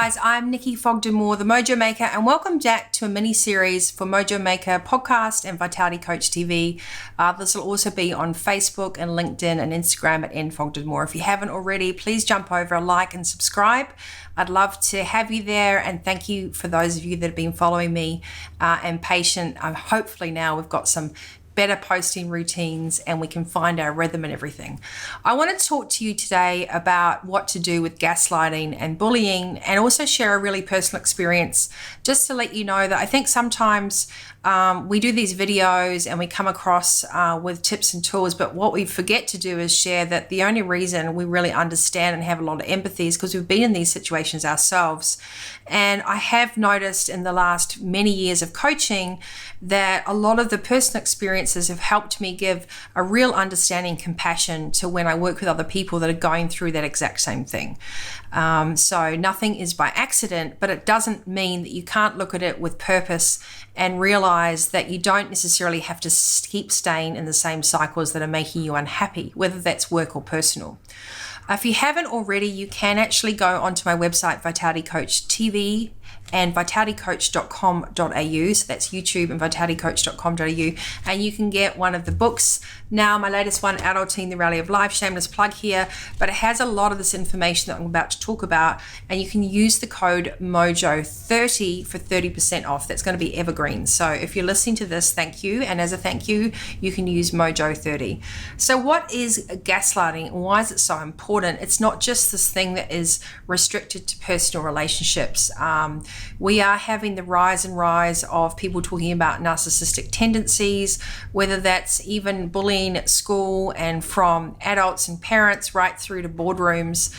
guys, I'm Nikki Fogden-Moore, the Mojo Maker, and welcome back to a mini-series for Mojo Maker podcast and Vitality Coach TV. This will also be on Facebook and LinkedIn and Instagram at Fogden-Moore. If you haven't already, please jump over, like and subscribe. I'd love to have you there, and thank you for those of you that have been following me and patient. Hopefully now we've got some better posting routines and we can find our rhythm and everything. I want to talk to you today about what to do with gaslighting and bullying, and also share a really personal experience just to let you know that I think sometimes we do these videos and we come across with tips and tools, but what we forget to do is share that the only reason we really understand and have a lot of empathy is because we've been in these situations ourselves. And I have noticed in the last many years of coaching that a lot of the personal experiences have helped me give a real understanding and compassion to when I work with other people that are going through that exact same thing. So nothing is by accident, but it doesn't mean that you can't look at it with purpose and realize that you don't necessarily have to keep staying in the same cycles that are making you unhappy, whether that's work or personal. If you haven't already, you can actually go onto my website, VitalityCoachTV and VitalityCoach.com.au. So that's YouTube and VitalityCoach.com.au. And you can get one of the books now, my latest one, Adulting, the Rally of Life, shameless plug here, but it has a lot of this information that I'm about to talk about, and you can use the code MOJO30 for 30% off. That's going to be evergreen. So if you're listening to this, thank you. And as a thank you, you can use MOJO30. So what is gaslighting and why is it so important? It's not just this thing that is restricted to personal relationships. We are having the rise of people talking about narcissistic tendencies, whether that's even bullying at school and from adults and parents right through to boardrooms.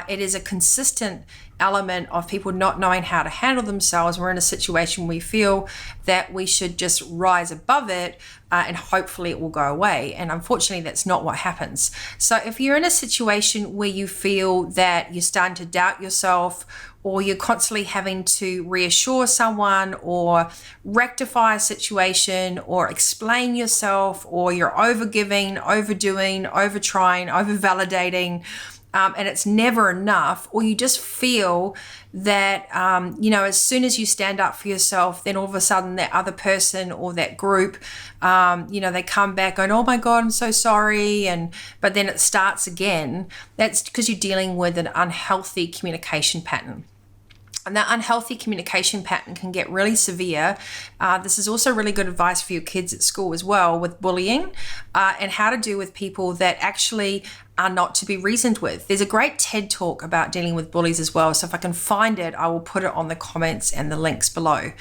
It is a consistent element of people not knowing how to handle themselves. We're in a situation we feel that we should just rise above it and hopefully it will go away. And unfortunately, that's not what happens. So if you're in a situation where you feel that you're starting to doubt yourself, or you're constantly having to reassure someone or rectify a situation or explain yourself, or you're overgiving, overdoing, overtrying, over-validating, and it's never enough, or you just feel that, as soon as you stand up for yourself, then all of a sudden that other person or that group, they come back going, oh my God, I'm so sorry. But then it starts again. That's because you're dealing with an unhealthy communication pattern. And that unhealthy communication pattern can get really severe. This is also really good advice for your kids at school as well, with bullying and how to deal with people that actually are not to be reasoned with. There's a great TED talk about dealing with bullies as well. So if I can find it, I will put it on the comments and the links below.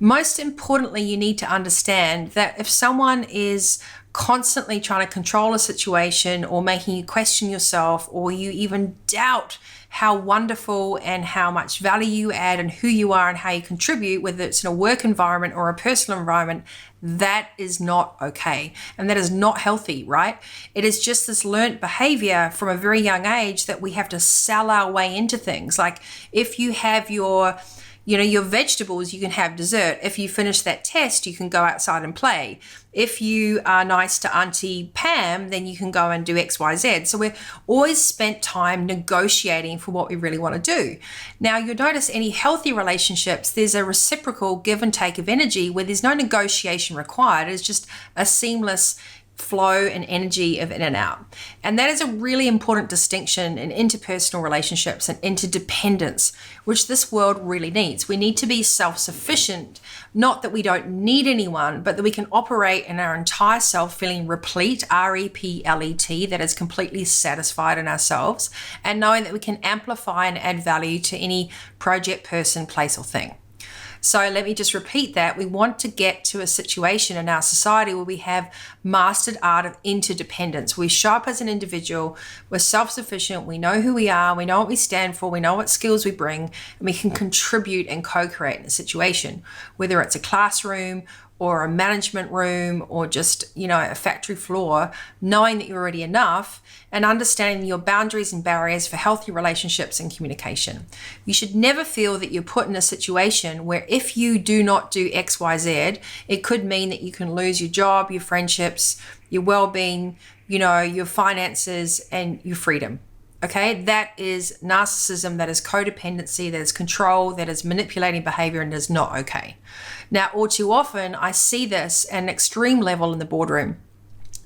Most importantly, you need to understand that if someone is constantly trying to control a situation or making you question yourself, or you even doubt how wonderful and how much value you add and who you are and how you contribute, whether it's in a work environment or a personal environment, that is not okay. And that is not healthy, right? It is just this learnt behavior from a very young age that we have to sell our way into things. Like if you have your vegetables, you can have dessert. If you finish that test, you can go outside and play. If you are nice to Auntie Pam, then you can go and do X, Y, Z. So we're always spent time negotiating for what we really want to do. Now, you'll notice any healthy relationships, there's a reciprocal give and take of energy where there's no negotiation required. It's just a seamless flow and energy of in and out. And that is a really important distinction in interpersonal relationships and interdependence, which this world really needs. We need to be self-sufficient, not that we don't need anyone, but that we can operate in our entire self feeling replete, R-E-P-L-E-T, that is completely satisfied in ourselves, and knowing that we can amplify and add value to any project, person, place, or thing. So let me just repeat that. We want to get to a situation in our society where we have mastered art of interdependence. We show up as an individual, we're self-sufficient, we know who we are, we know what we stand for, we know what skills we bring, and we can contribute and co-create in a situation, whether it's a classroom or a management room or just, a factory floor, knowing that you're already enough and understanding your boundaries and barriers for healthy relationships and communication. You should never feel that you're put in a situation where if you do not do X, Y, Z, it could mean that you can lose your job, your friendships, your well-being, your finances, and your freedom. Okay, that is narcissism, that is codependency, that is control, that is manipulating behavior, and is not okay. Now, all too often, I see this at an extreme level in the boardroom,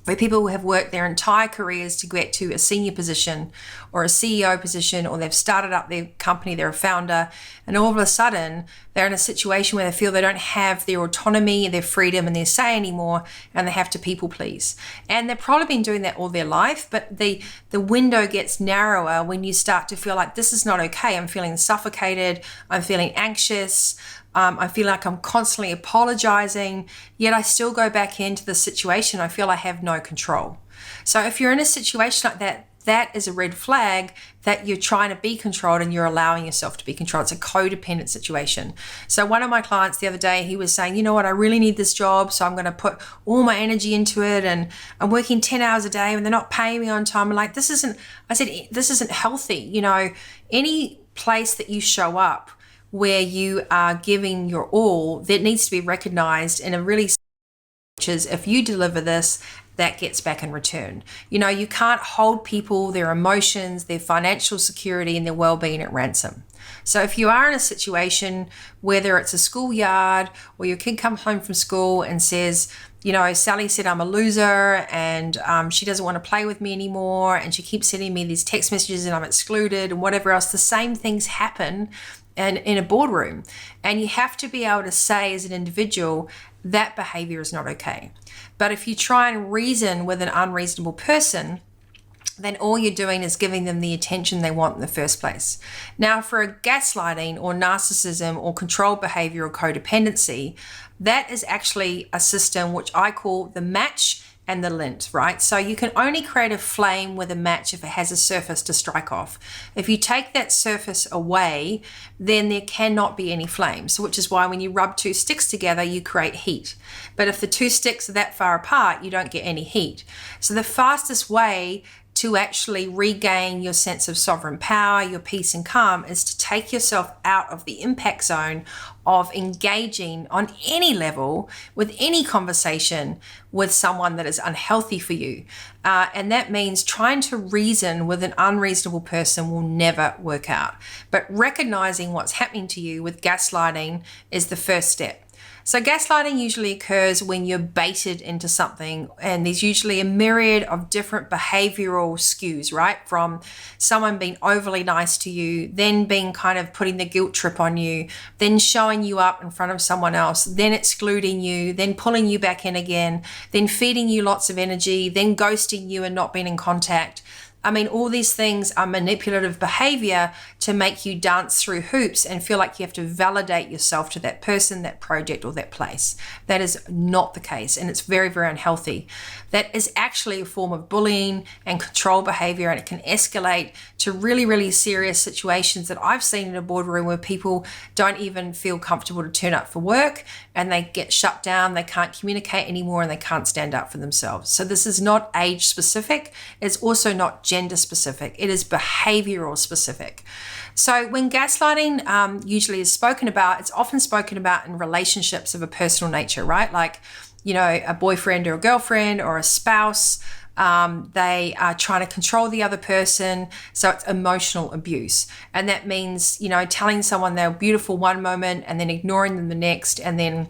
where people who have worked their entire careers to get to a senior position or a CEO position, or they've started up their company, they're a founder, and all of a sudden they're in a situation where they feel they don't have their autonomy, their freedom, and their say anymore, and they have to people please. And they've probably been doing that all their life, but the window gets narrower when you start to feel like this is not okay. I'm feeling suffocated, I'm feeling anxious, I feel like I'm constantly apologizing, yet I still go back into the situation. I feel I have no control. So if you're in a situation like that, that is a red flag that you're trying to be controlled and you're allowing yourself to be controlled. It's a codependent situation. So one of my clients the other day, he was saying, you know what, I really need this job, so I'm going to put all my energy into it, and I'm working 10 hours a day and they're not paying me on time. I'm like, this isn't healthy. You know, any place that you show up where you are giving your all, that needs to be recognized in a really, which is, if you deliver this, that gets back in return. You know, you can't hold people, their emotions, their financial security, and their well-being at ransom. So if you are in a situation, whether it's a schoolyard or your kid comes home from school and says, you know, Sally said I'm a loser and she doesn't want to play with me anymore, and she keeps sending me these text messages and I'm excluded and whatever else, the same things happen and in a boardroom. And you have to be able to say as an individual, that behavior is not okay. But if you try and reason with an unreasonable person, then all you're doing is giving them the attention they want in the first place. Now, for a gaslighting or narcissism or control behavior or codependency, that is actually a system which I call the match and the lint, right? So you can only create a flame with a match if it has a surface to strike off. If you take that surface away, then there cannot be any flame. So which is why when you rub two sticks together, you create heat. But if the two sticks are that far apart, you don't get any heat. So the fastest way to actually regain your sense of sovereign power, your peace and calm, is to take yourself out of the impact zone of engaging on any level with any conversation with someone that is unhealthy for you. And that means trying to reason with an unreasonable person will never work out. But recognizing what's happening to you with gaslighting is the first step. So gaslighting usually occurs when you're baited into something, and there's usually a myriad of different behavioral skews, right? From someone being overly nice to you, then being kind of putting the guilt trip on you, then showing you up in front of someone else, then excluding you, then pulling you back in again, then feeding you lots of energy, then ghosting you and not being in contact. I mean, all these things are manipulative behavior to make you dance through hoops and feel like you have to validate yourself to that person, that project, or that place. That is not the case, and it's very, very unhealthy. That is actually a form of bullying and control behavior, and it can escalate to really, really serious situations that I've seen in a boardroom where people don't even feel comfortable to turn up for work, and they get shut down, they can't communicate anymore, and they can't stand up for themselves. So this is not age specific. It's also not gender specific. It is behavioral specific. So when gaslighting usually is spoken about, it's often spoken about in relationships of a personal nature, right? Like, you know, a boyfriend or a girlfriend or a spouse. They are trying to control the other person. So it's emotional abuse. And that means, you know, telling someone they're beautiful one moment and then ignoring them the next, and then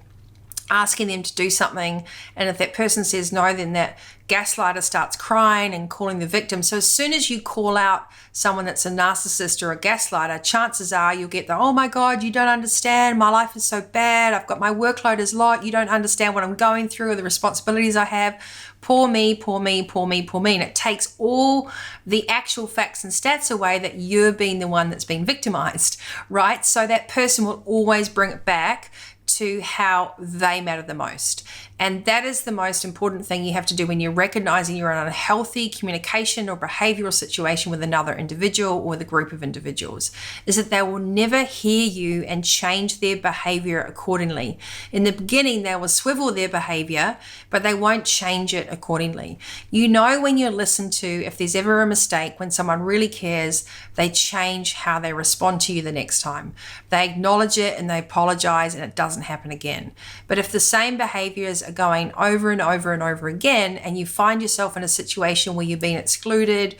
asking them to do something. And if that person says no, then that gaslighter starts crying and calling the victim. So as soon as you call out someone that's a narcissist or a gaslighter, chances are you'll get the, oh my God, you don't understand. My life is so bad. I've got my workload is a lot. You don't understand what I'm going through or the responsibilities I have. Poor me, poor me, poor me, poor me. And it takes all the actual facts and stats away that you're being the one that's been victimized, right? So that person will always bring it back to how they matter the most. And that is the most important thing you have to do when you're recognizing you're in an unhealthy communication or behavioral situation with another individual or with a group of individuals, is that they will never hear you and change their behavior accordingly. In the beginning, they will swivel their behavior, but they won't change it accordingly. You know, when you listen to, if there's ever a mistake, when someone really cares, they change how they respond to you the next time. They acknowledge it and they apologize, and it doesn't happen again. But if the same behaviors are going over and over and over again, and you find yourself in a situation where you're being excluded,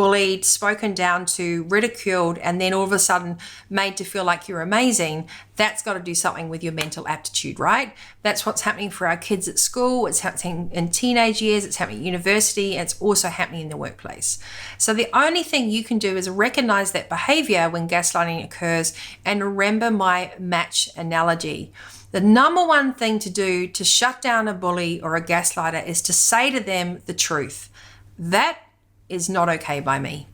bullied, spoken down to, ridiculed, and then all of a sudden made to feel like you're amazing, that's got to do something with your mental aptitude, right? That's what's happening for our kids at school. It's happening in teenage years. It's happening at university. And it's also happening in the workplace. So the only thing you can do is recognize that behavior when gaslighting occurs and remember my match analogy. The number one thing to do to shut down a bully or a gaslighter is to say to them the truth. That is not okay by me.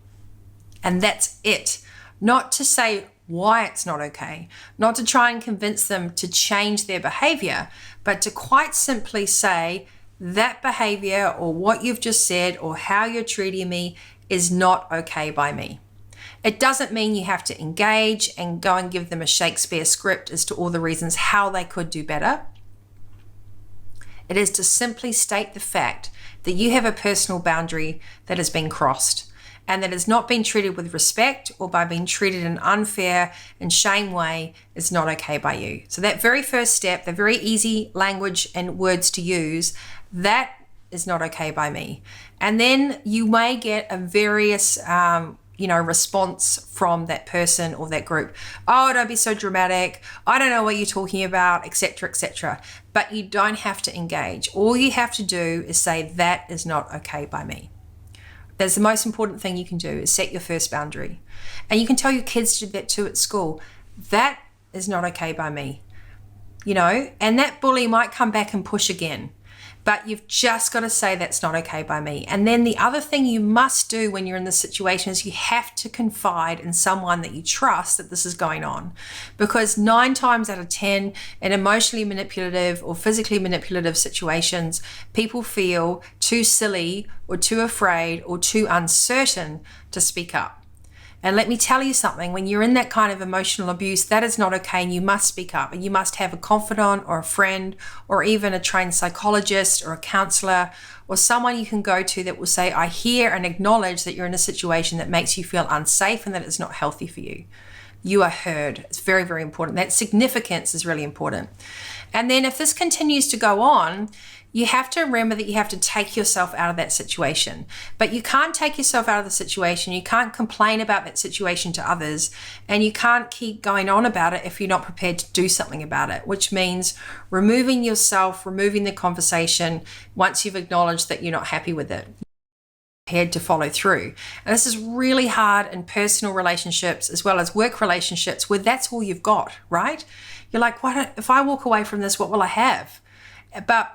And that's it. Not to say why it's not okay, not to try and convince them to change their behavior, but to quite simply say that behavior or what you've just said or how you're treating me is not okay by me. It doesn't mean you have to engage and go and give them a Shakespeare script as to all the reasons how they could do better. It is to simply state the fact that you have a personal boundary that has been crossed and that has not been treated with respect or by being treated in an unfair and shame way is not okay by you. So that very first step, the very easy language and words to use, that is not okay by me. And then you may get a various response from that person or that group. Oh, don't be so dramatic. I don't know what you're talking about, etc., etc. But you don't have to engage. All you have to do is say that is not okay by me. That's the most important thing you can do, is set your first boundary. And you can tell your kids to do that too at school. That is not okay by me. And that bully might come back and push again. But you've just got to say that's not okay by me. And then the other thing you must do when you're in this situation is you have to confide in someone that you trust that this is going on. Because 9 times out of 10 in emotionally manipulative or physically manipulative situations, people feel too silly or too afraid or too uncertain to speak up. And let me tell you something, when you're in that kind of emotional abuse, that is not okay, and you must speak up. And you must have a confidant or a friend or even a trained psychologist or a counselor or someone you can go to that will say, I hear and acknowledge that you're in a situation that makes you feel unsafe and that it's not healthy for you. You are heard. It's very, very important. That significance is really important. And then if this continues to go on, you have to remember that you have to take yourself out of that situation. But you can't take yourself out of the situation. You can't complain about that situation to others. And you can't keep going on about it if you're not prepared to do something about it, which means removing yourself, removing the conversation once you've acknowledged that you're not happy with it. Prepared to follow through. And this is really hard in personal relationships as well as work relationships where that's all you've got, right? You're like, if I walk away from this, what will I have? But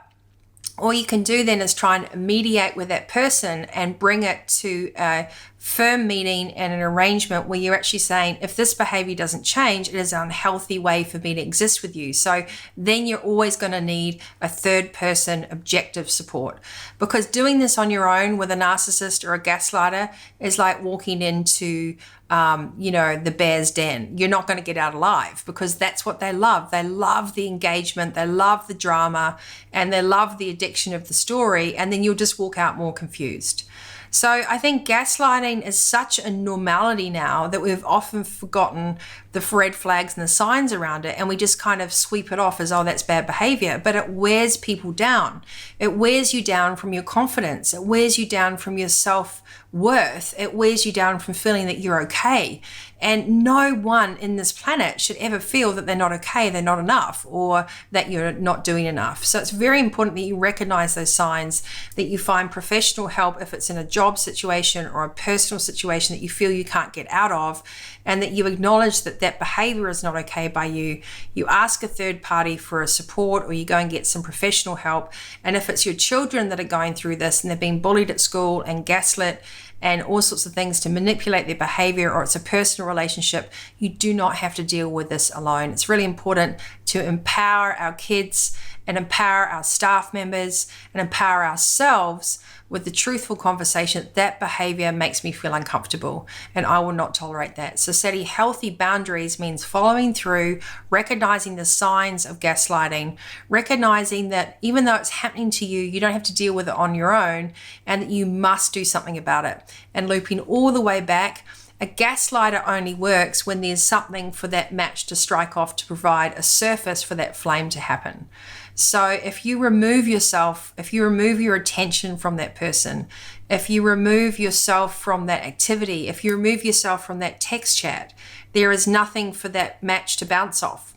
all you can do then is try and mediate with that person and bring it to a firm meeting and an arrangement where you're actually saying, if this behavior doesn't change, it is an unhealthy way for me to exist with you. So then you're always going to need a third person objective support, because doing this on your own with a narcissist or a gaslighter is like walking into the bear's den. You're not going to get out alive, because that's what they love. They love the engagement, they love the drama, and they love the addiction of the story. And then you'll just walk out more confused. So I think gaslighting is such a normality now that we've often forgotten the red flags and the signs around it, and we just kind of sweep it off as, oh, that's bad behavior. But it wears people down. It wears you down from your confidence. It wears you down from your self-worth. It wears you down from feeling that you're okay. And no one in this planet should ever feel that they're not okay, they're not enough, or that you're not doing enough. So it's very important that you recognize those signs, that you find professional help if it's in a job situation or a personal situation that you feel you can't get out of, and that you acknowledge that that behavior is not okay by you. You ask a third party for a support, or you go and get some professional help. And if it's your children that are going through this and they're being bullied at school and gaslit and all sorts of things to manipulate their behavior, or it's a personal relationship, you do not have to deal with this alone. It's really important to empower our kids and empower our staff members and empower ourselves with the truthful conversation. That behavior makes me feel uncomfortable and I will not tolerate that. So setting healthy boundaries means following through, recognizing the signs of gaslighting, recognizing that even though it's happening to you, you don't have to deal with it on your own, and that you must do something about it. And looping all the way back, a gaslighter only works when there's something for that match to strike off, to provide a surface for that flame to happen. So if you remove yourself, if you remove your attention from that person, if you remove yourself from that activity, if you remove yourself from that text chat, there is nothing for that match to bounce off.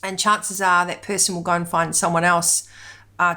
And chances are that person will go and find someone else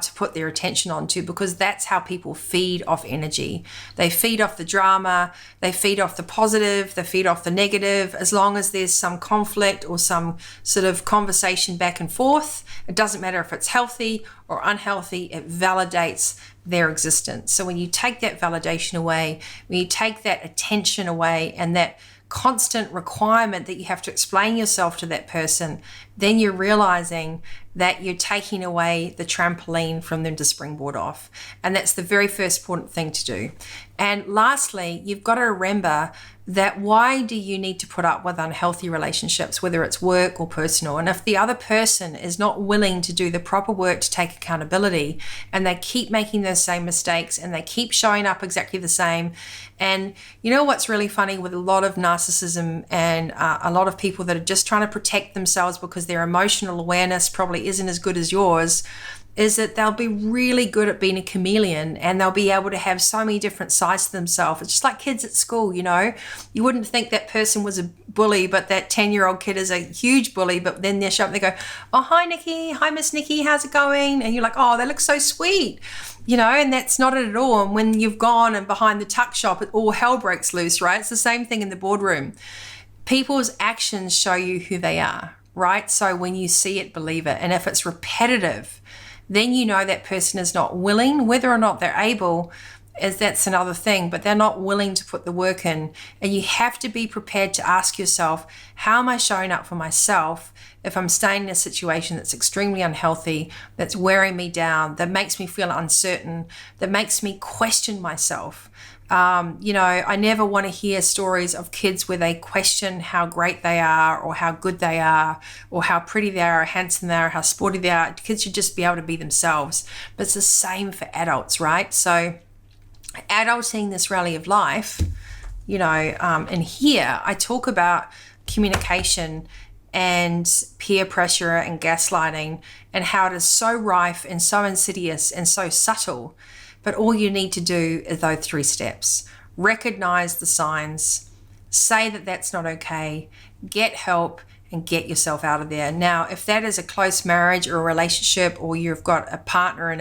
to put their attention onto, because that's how people feed off energy. They feed off the drama, they feed off the positive, they feed off the negative. As long as there's some conflict or some sort of conversation back and forth, it doesn't matter if it's healthy or unhealthy, it validates their existence. So when you take that validation away, when you take that attention away and that constant requirement that you have to explain yourself to that person, then you're realizing that you're taking away the trampoline from them to springboard off. And that's the very first important thing to do. And lastly, you've got to remember that why do you need to put up with unhealthy relationships, whether it's work or personal? And if the other person is not willing to do the proper work to take accountability, and they keep making those same mistakes and they keep showing up exactly the same. And you know what's really funny with a lot of narcissism and a lot of people that are just trying to protect themselves because their emotional awareness probably isn't as good as yours, is that they'll be really good at being a chameleon, and they'll be able to have so many different sides to themselves. It's just like kids at school, you know. You wouldn't think that person was a bully, but that 10-year-old kid is a huge bully, but then they show up and they go, oh, hi, Nikki. Hi, Miss Nikki. How's it going? And you're like, oh, they look so sweet, you know, and that's not it at all. And when you've gone and behind the tuck shop, all hell breaks loose, right? It's the same thing in the boardroom. People's actions show you who they are, right? So when you see it, believe it. And if it's repetitive, then you know that person is not willing. Whether or not they're able, that's another thing, but they're not willing to put the work in. And you have to be prepared to ask yourself, how am I showing up for myself if I'm staying in a situation that's extremely unhealthy, that's wearing me down, that makes me feel uncertain, that makes me question myself? You know, I never want to hear stories of kids where they question how great they are or how good they are or how pretty they are, how handsome they are, how sporty they are. Kids should just be able to be themselves. But it's the same for adults, right? So adulting this rally of life, you know, and here I talk about communication and peer pressure and gaslighting and how it is so rife and so insidious and so subtle. But all you need to do is those 3 steps. Recognize the signs, say that that's not okay, get help, and get yourself out of there. Now, if that is a close marriage or a relationship, or you've got a partner in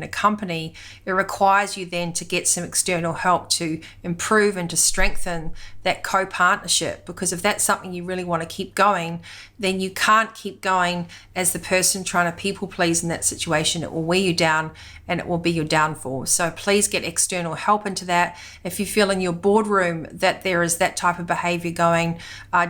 a company, it requires you then to get some external help to improve and to strengthen that co-partnership. Because if that's something you really want to keep going, then you can't keep going as the person trying to people please in that situation. It will wear you down and it will be your downfall. So please get external help into that. If you feel in your boardroom that there is that type of behavior going,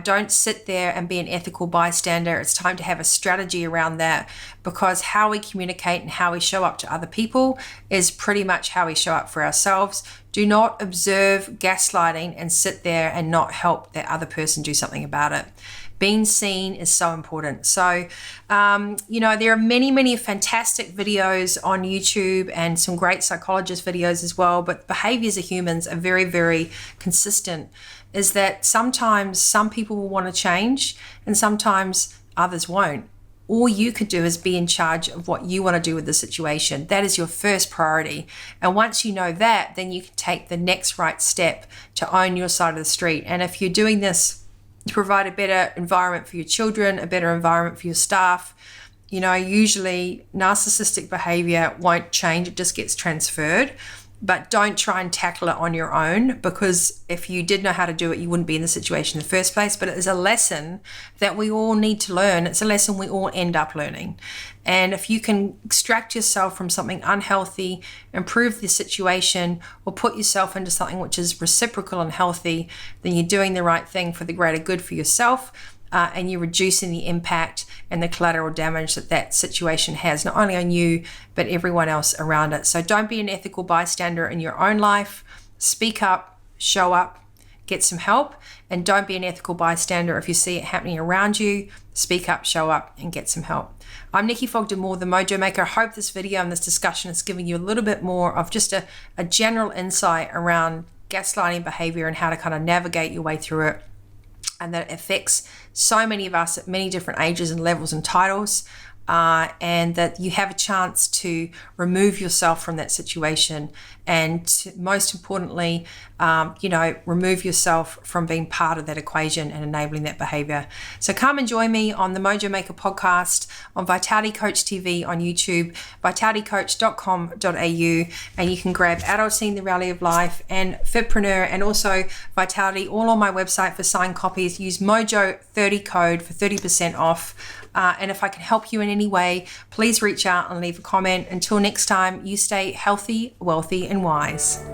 don't sit there and be an ethical bystander. It's time to have a strategy around that, because how we communicate and how we show up to other people is pretty much how we show up for ourselves. Do not observe gaslighting and sit there and not help that other person do something about it. Being seen is so important. So, you know, there are many, many fantastic videos on YouTube and some great psychologist videos as well. But behaviors of humans are very, very consistent. Is that sometimes some people will want to change and sometimes others won't. All you could do is be in charge of what you want to do with the situation. That is your first priority. And once you know that, then you can take the next right step to own your side of the street. And if you're doing this to provide a better environment for your children, a better environment for your staff, you know, usually narcissistic behavior won't change, it just gets transferred. But don't try and tackle it on your own, because if you did know how to do it, you wouldn't be in the situation in the first place. But it is a lesson that we all need to learn. It's a lesson we all end up learning. And if you can extract yourself from something unhealthy, improve the situation, or put yourself into something which is reciprocal and healthy, then you're doing the right thing for the greater good for yourself. And you're reducing the impact and the collateral damage that that situation has, not only on you, but everyone else around it. So don't be an ethical bystander in your own life. Speak up, show up, get some help, and don't be an ethical bystander if you see it happening around you. Speak up, show up, and get some help. I'm Nikki Fogden-Moore, the Mojo Maker. I hope this video and this discussion is giving you a little bit more of just a general insight around gaslighting behavior and how to kind of navigate your way through it. And that it affects so many of us at many different ages and levels and titles. and that you have a chance to remove yourself from that situation, and most importantly, remove yourself from being part of that equation and enabling that behavior. So come and join me on the Mojo Maker podcast, on Vitality Coach TV on YouTube, vitalitycoach.com.au, and you can grab Adult Seeing the Reality of Life and Fitpreneur and also Vitality all on my website for signed copies. Use Mojo30 code for 30% off. And if I can help you in any way, please reach out and leave a comment. Until next time, you stay healthy, wealthy, and wise.